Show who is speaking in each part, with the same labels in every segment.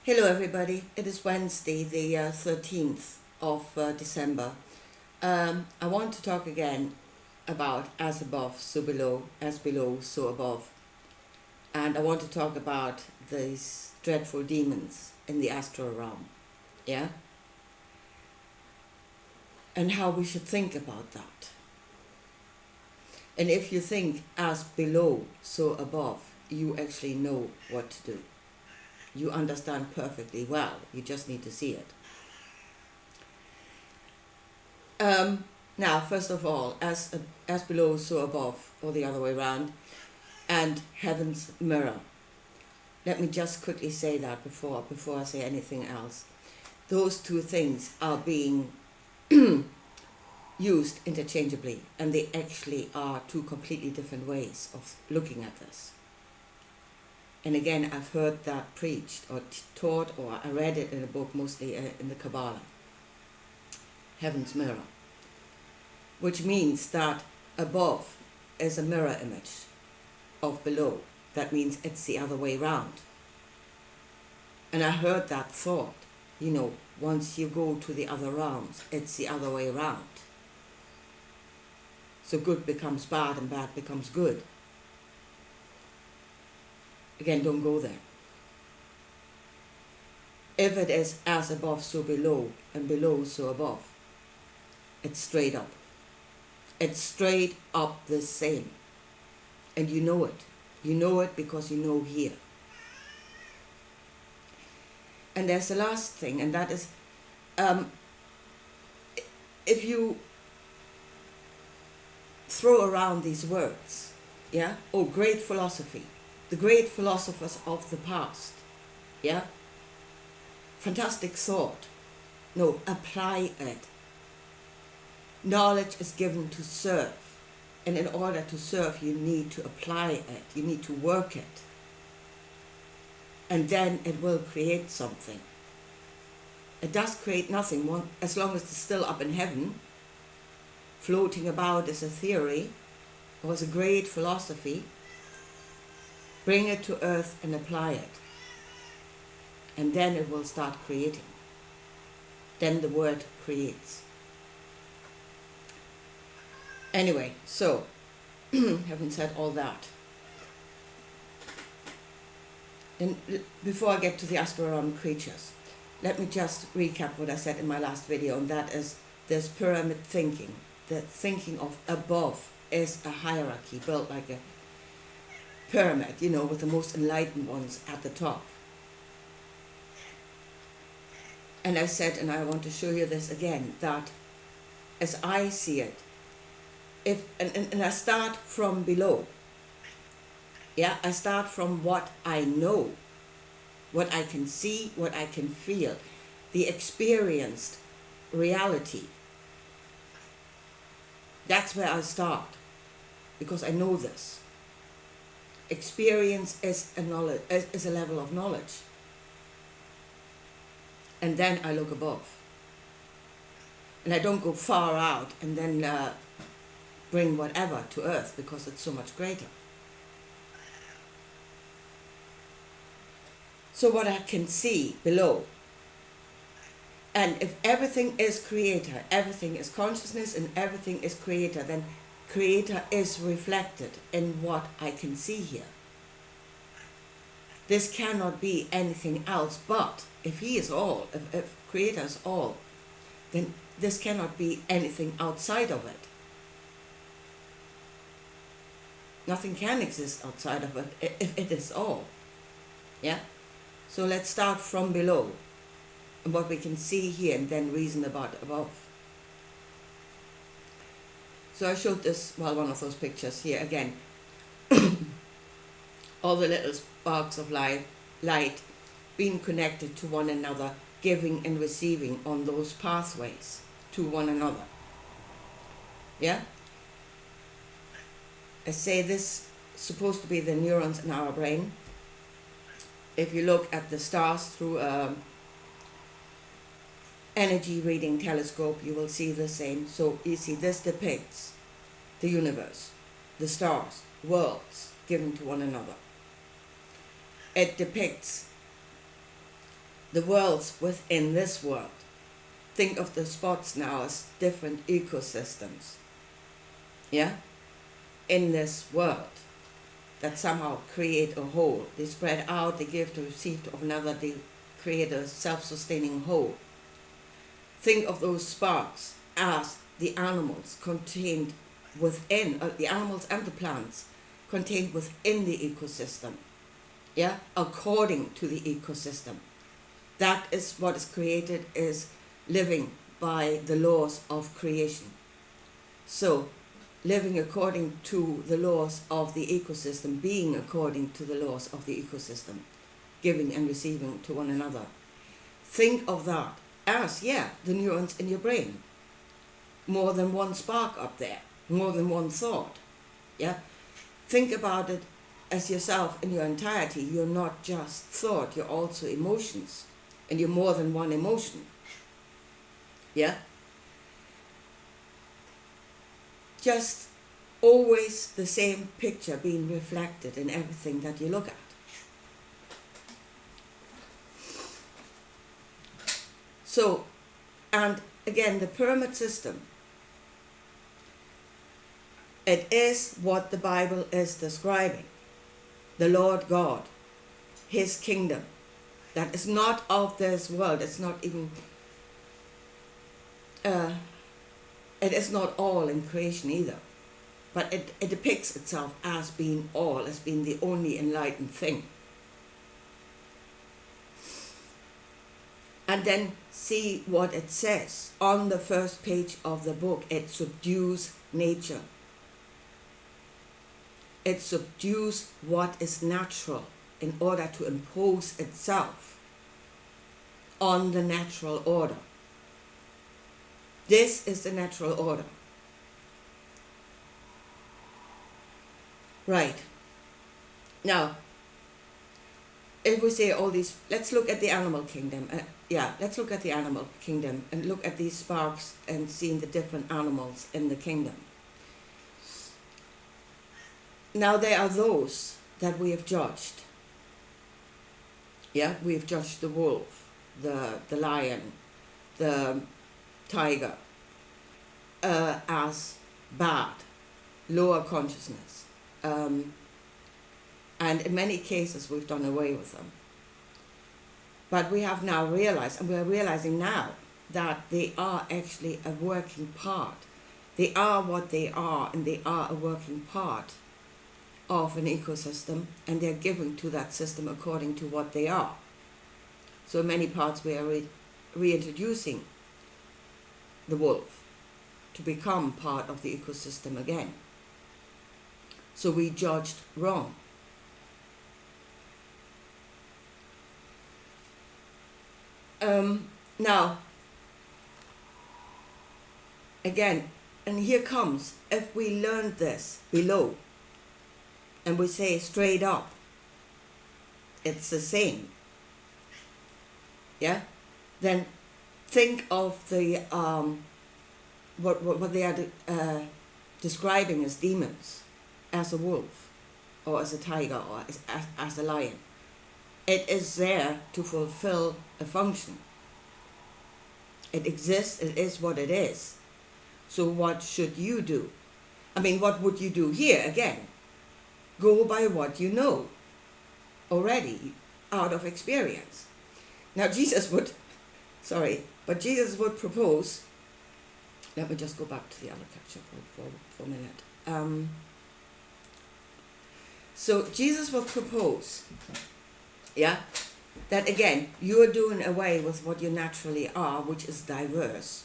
Speaker 1: Hello everybody, it is Wednesday the 13th of December. I want to talk again about as above, so below, as below, so above. And I want to talk about these dreadful demons in the astral realm, yeah? And how we should think about that. And if you think as below, so above, you actually know what to do. You understand perfectly well. You just need to see it. Now, first of all, as below, so above, or the other way around, and heaven's mirror. Let me just quickly say that before I say anything else. Those two things are being used interchangeably, and they actually are two completely different ways of looking at this. And again, I've heard that preached or taught, or I read it in a book, mostly in the Kabbalah, Heaven's Mirror, which means that above is a mirror image of below. That means it's the other way round. And I heard that thought, once you go to the other realms, it's the other way round. So good becomes bad and bad becomes good. Again, don't go there. If it is as above, so below, and below, so above, it's straight up. It's straight up the same. And you know it. You know it because you know here. And there's the last thing, and that is, if you throw around these words, yeah? Oh, great philosophy. The great philosophers of the past, yeah? Fantastic thought. No, apply it. Knowledge is given to serve. And in order to serve, you need to apply it. You need to work it. And then it will create something. It does create nothing as long as it's still up in heaven, floating about as a theory or as a great philosophy. Bring it to earth and apply it. And then it will start creating. Then the word creates. Anyway, so, having said all that, and before I get to the astral realm creatures, let me just recap what I said in my last video, and that is this pyramid thinking. The thinking of above is a hierarchy built like a pyramid, with the most enlightened ones at the top. And I said, and I want to show you this again, that as I see it, and I start from below. Yeah, I start from what I know, what I can see, what I can feel, the experienced reality. That's where I start, because I know this. Experience is a level of knowledge. And then I look above. And I don't go far out and then bring whatever to earth, because it's so much greater. So what I can see below, and if everything is creator, everything is consciousness and everything is creator, then creator is reflected in what I can see here. This cannot be anything else, but if he is all, if creator is all, then this cannot be anything outside of it. Nothing can exist outside of it if it is all. Yeah? So let's start from below and what we can see here, and then reason about above. So I showed this, one of those pictures here again. All the little sparks of light being connected to one another, giving and receiving on those pathways to one another. Yeah? I say this is supposed to be the neurons in our brain. If you look at the stars through energy reading telescope, you will see the same. So you see, this depicts the universe, the stars, worlds given to one another. It depicts the worlds within this world. Think of the spots now as different ecosystems, yeah, in this world that somehow create a whole. They spread out, they give, they receive of another, they create a self-sustaining whole. Think of those sparks as the animals contained within, the animals and the plants contained within the ecosystem, yeah, according to the ecosystem. That is what is created, is living by the laws of creation. So, living according to the laws of the ecosystem, being according to the laws of the ecosystem, giving and receiving to one another. Think of that as, yeah, the neurons in your brain. More than one spark up there, more than one thought, yeah? Think about it as yourself in your entirety. You're not just thought, you're also emotions, and you're more than one emotion, yeah? Just always the same picture being reflected in everything that you look at. So, and again, the pyramid system, it is what the Bible is describing. The Lord God, His kingdom, that is not of this world. It's not even, it is not all in creation either. But it depicts itself as being all, as being the only enlightened thing. And then see what it says. On the first page of the book, it subdues nature. It subdues what is natural in order to impose itself on the natural order. This is the natural order. Right. Now, if we say all these, let's look at the animal kingdom. Let's look at the animal kingdom and look at these sparks and seeing the different animals in the kingdom. Now, there are those that we have judged. Yeah, we have judged the wolf, the lion, the tiger as bad, lower consciousness. And in many cases, we've done away with them. But we have now realized, and we're realizing now, that they are actually a working part. They are what they are, and they are a working part of an ecosystem, and they're giving to that system according to what they are. So in many parts, we are reintroducing the wolf to become part of the ecosystem again. So we judged wrong. Now, again, and here comes, if we learned this below, and we say straight up, it's the same, yeah? Then think of the, what they are describing as demons, as a wolf, or as a tiger, or as a lion. It is there to fulfill a function. It exists, it is what it is. So what should you do? I mean, what would you do here again? Go by what you know already out of experience. Now Jesus would propose, let me just go back to the other picture for a minute. So Jesus would propose, yeah, that again, you're doing away with what you naturally are, which is diverse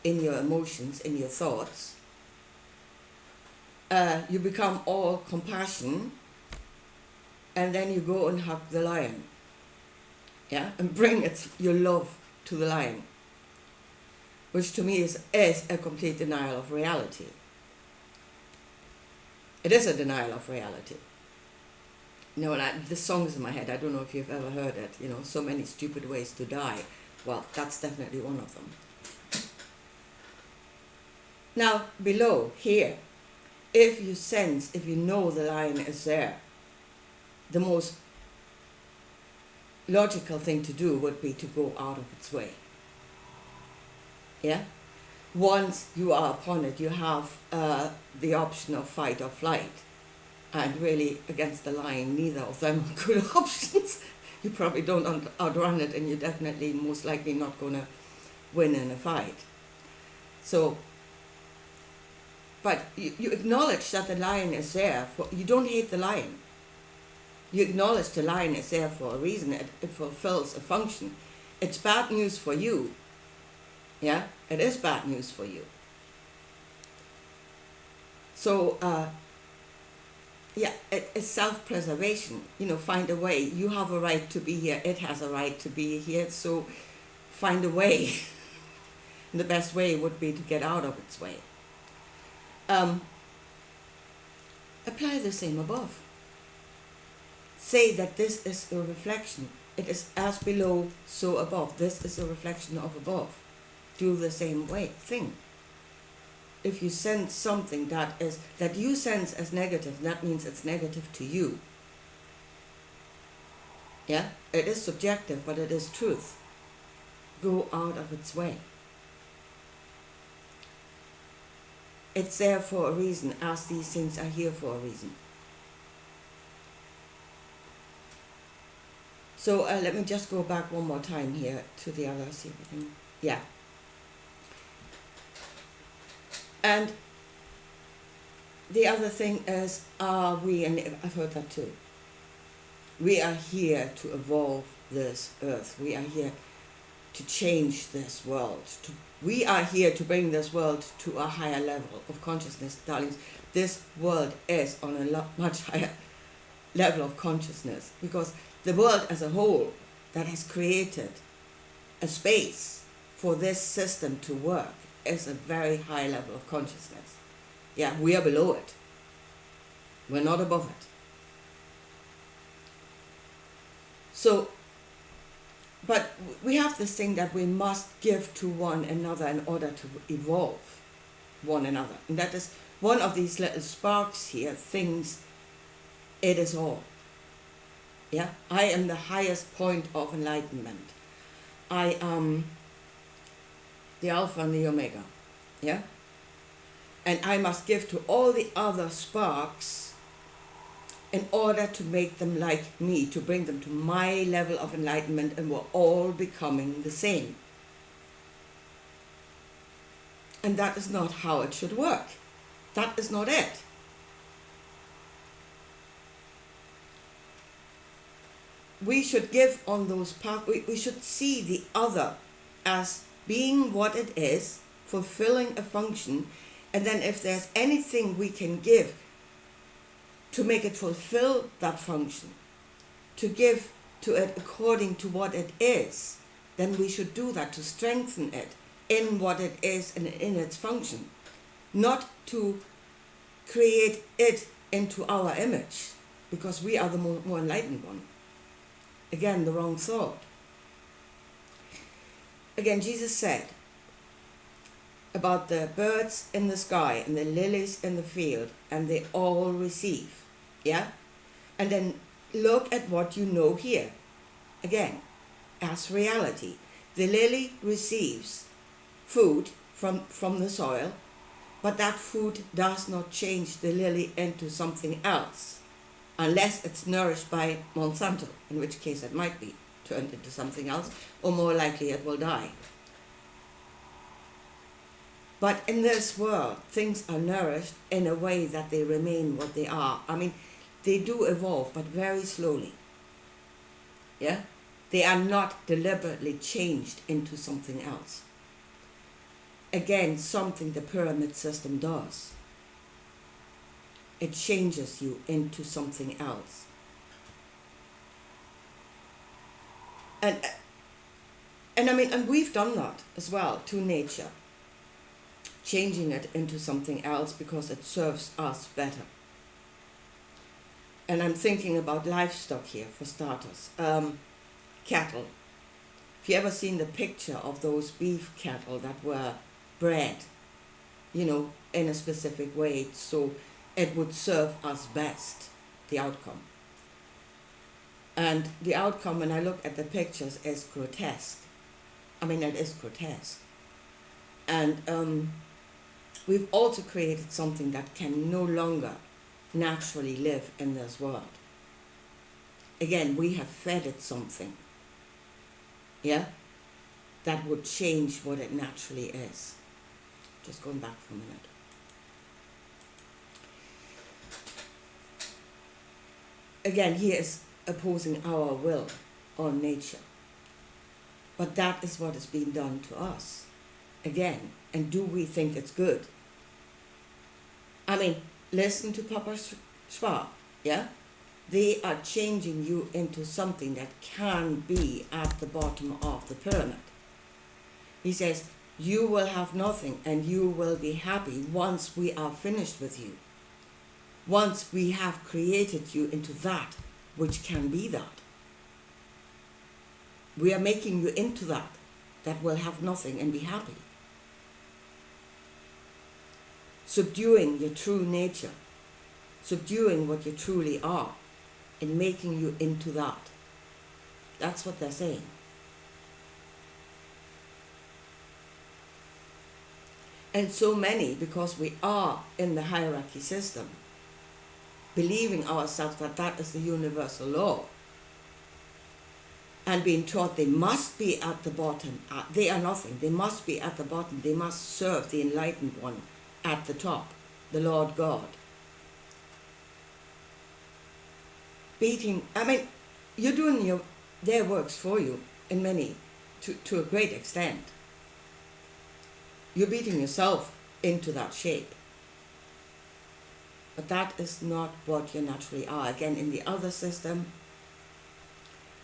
Speaker 1: in your emotions, in your thoughts. You become all compassion, and then you go and hug the lion, yeah, and bring your love to the lion, which to me is a complete denial of reality. It is a denial of reality. You know, this song is in my head. I don't know if you've ever heard it. You know, so many stupid ways to die. Well, that's definitely one of them. Now, below, here, if you know the lion is there, the most logical thing to do would be to go out of its way. Yeah? Once you are upon it, you have the option of fight or flight. And really, against the lion, neither of them are good options. You probably don't outrun it, and you're definitely most likely not going to win in a fight. So, but you acknowledge that the lion is there. You don't hate the lion. You acknowledge the lion is there for a reason. It fulfills a function. It's bad news for you. Yeah, it is bad news for you. So, it's self-preservation. Find a way. You have a right to be here. It has a right to be here. So, find a way. And the best way would be to get out of its way. Apply the same above. Say that this is a reflection. It is as below, so above. This is a reflection of above. Do the same thing. If you sense something that you sense as negative, that means it's negative to you. Yeah? It is subjective, but it is truth. Go out of its way. It's there for a reason, as these things are here for a reason. So let me just go back one more time here to the other, see if we can, yeah. And the other thing is, and I've heard that too, we are here to evolve this earth. We are here to change this world. We are here to bring this world to a higher level of consciousness, darlings. This world is on a much higher level of consciousness, because the world as a whole that has created a space for this system to work is a very high level of consciousness. Yeah, we are below it. We're not above it. So, but we have this thing that we must give to one another in order to evolve one another. And that is one of these little sparks here, things, it is all. Yeah, I am the highest point of enlightenment. I am the Alpha and the Omega. Yeah? And I must give to all the other sparks in order to make them like me, to bring them to my level of enlightenment, and we're all becoming the same. And that is not how it should work. That is not it. We should give on those paths. We should see the other as being what it is, fulfilling a function, and then if there's anything we can give to make it fulfill that function, to give to it according to what it is, then we should do that, to strengthen it in what it is and in its function, not to create it into our image, because we are the more enlightened one. Again, the wrong thought. Again, Jesus said about the birds in the sky and the lilies in the field, and they all receive. Yeah? And then look at what you know here. Again, as reality. The lily receives food from the soil, but that food does not change the lily into something else, unless it's nourished by Monsanto, in which case it might be turned into something else, or more likely it will die. But in this world, things are nourished in a way that they remain what they are. I mean, they do evolve, but very slowly. Yeah? They are not deliberately changed into something else. Again, something the pyramid system does. It changes you into something else. And I mean, and we've done that as well to nature, changing it into something else because it serves us better. And I'm thinking about livestock here for starters. Cattle. Have you ever seen the picture of those beef cattle that were bred, in a specific way, so it would serve us best, the outcome? And the outcome, when I look at the pictures, is grotesque. I mean, it is grotesque. And we've also created something that can no longer naturally live in this world. Again, we have fed it something, yeah, that would change what it naturally is. Just going back for a minute. Again, he is opposing our will on nature. But that is what is being done to us. Again, and do we think it's good? I mean, listen to Papa Schwab, yeah? They are changing you into something that can be at the bottom of the pyramid. He says, you will have nothing and you will be happy once we are finished with you. Once we have created you into that which can be that. We are making you into that will have nothing and be happy. Subduing your true nature, subduing what you truly are, and making you into that. That's what they're saying. And so many, because we are in the hierarchy system, believing ourselves that that is the universal law, and being taught they must be at the bottom. They are nothing. They must be at the bottom. They must serve the enlightened one at the top, the Lord God. You're doing their works for you in many, to a great extent. You're beating yourself into that shape. But that is not what you naturally are. Again, in the other system,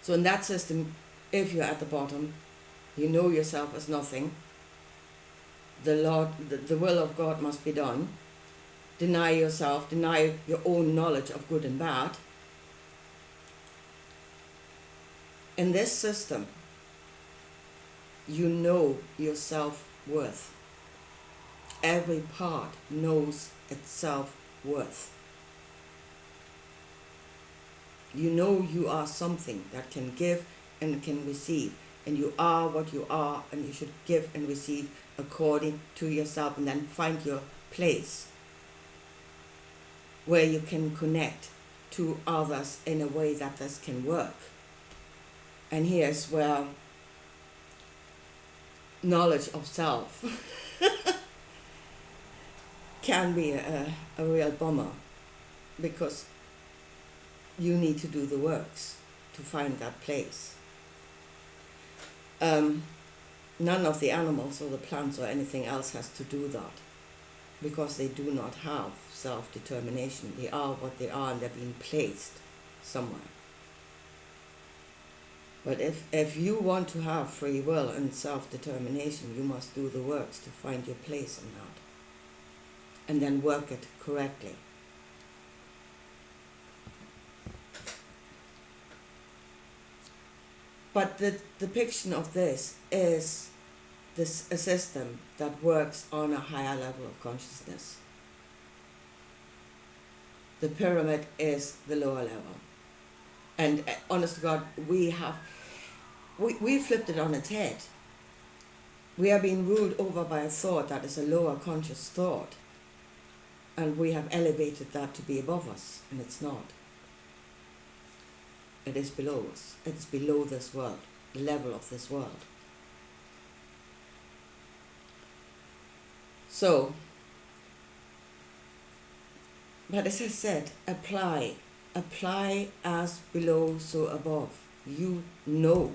Speaker 1: so in that system, if you're at the bottom, you know yourself as nothing. The will of God must be done. Deny yourself, deny your own knowledge of good and bad. In this system, you know your self-worth. Every part knows its self-worth. You know you are something that can give and can receive. And you are what you are, and you should give and receive according to yourself, and then find your place where you can connect to others in a way that this can work. And here's where knowledge of self can be a real bummer, because you need to do the works to find that place. None of the animals or the plants or anything else has to do that, because they do not have self-determination. They are what they are, and they're being placed somewhere. But if you want to have free will and self-determination, you must do the works to find your place in that, and then work it correctly. But the depiction of this is a system that works on a higher level of consciousness. The pyramid is the lower level. And honest to God, we flipped it on its head. We are being ruled over by a thought that is a lower conscious thought. And we have elevated that to be above us, and it's not. It is below us. It is below this world, the level of this world. So, but as I said, apply as below, so above. You know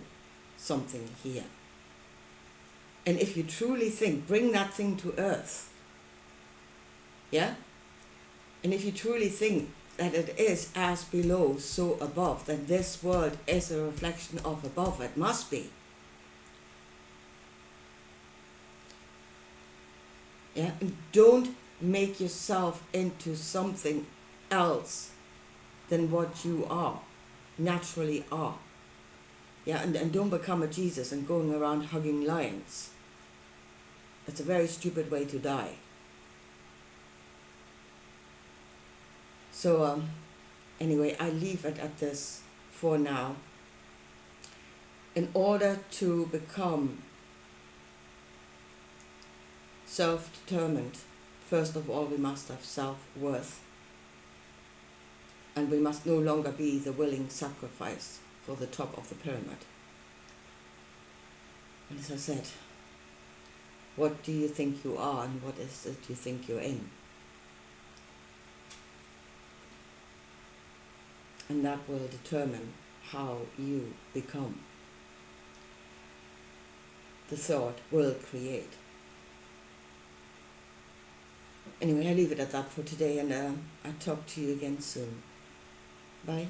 Speaker 1: something here. And if you truly think, bring that thing to earth. Yeah? And if you truly think that it is as below, so above, that this world is a reflection of above, it must be. Yeah? And don't make yourself into something else than what you are, naturally are. Yeah, and don't become a Jesus and going around hugging lions. It's a very stupid way to die. So anyway, I leave it at this for now. In order to become self-determined, first of all we must have self-worth, and we must no longer be the willing sacrifice for the top of the pyramid. And as I said, what do you think you are and what is it you think you're in? And that will determine how you become. The thought will create. Anyway, I leave it at that for today, and I'll talk to you again soon. Bye.